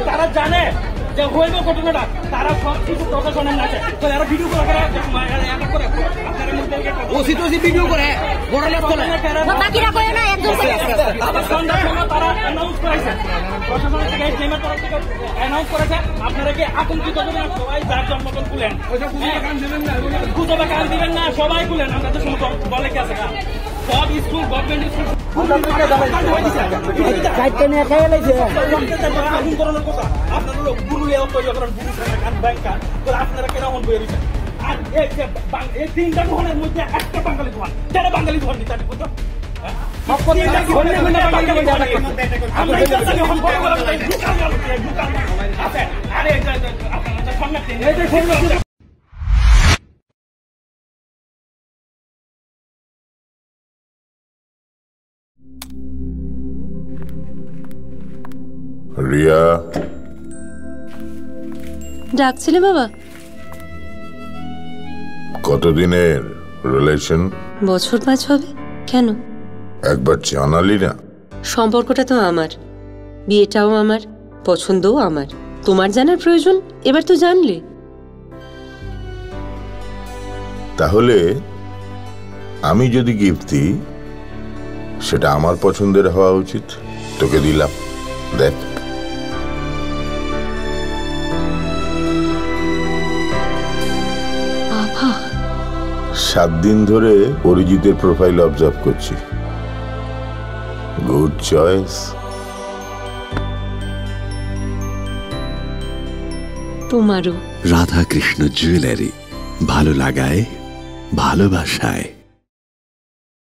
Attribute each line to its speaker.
Speaker 1: তারা জানে যে হইল ঘটনাটা, তারা সব কিছু প্রশাসনের নাচে তো এরা ভিডিও করে ভিডিও করে তারা অ্যানাউন্স করেছে, প্রশাসনের থেকে টিমের তরফ থেকে অ্যানাউন্স করেছে আপনারা কি আতঙ্কিত হবেন না, সবাই যার জন্মদিন খুলেন, গুজবে কান দিবেন না, সবাই খুলেন। আমাদের সময় বলে কি আছে সব স্কুল গভর্নমেন্ট স্কুল আপনারা গুরু তৈরি করেন, আপনারা কেন মন বয়ে দিচ্ছেন? আর এই তিনটা ধরনের মধ্যে একটা বাঙালি ধোয়ান, যারা বাঙালি ধোয়ান দিতে
Speaker 2: রিয়া,
Speaker 3: ডাকছিলে বাবা?
Speaker 2: কতদিনের রিলেশন?
Speaker 3: বছর 5 হবে। কেন?
Speaker 2: একবার জানালি না?
Speaker 3: সম্পর্কটা তো আমার, বিয়েটাও আমার, পছন্দও আমার। তোমার জানার প্রয়োজন এবার তো জানলে।
Speaker 2: তাহলে আমি যদি গিফট দিই সেটা আমার পছন্দের হওয়া উচিত। তোকে দিলাম, দেখ।
Speaker 3: বাবা,
Speaker 2: 7 দিন ধরে অরিজিতের প্রোফাইল অবজার্ভ করছি। Good choice.
Speaker 3: তোমারও।
Speaker 4: রাধা কৃষ্ণ জুয়েলারি, ভালো লাগায় ভালোবাসায়।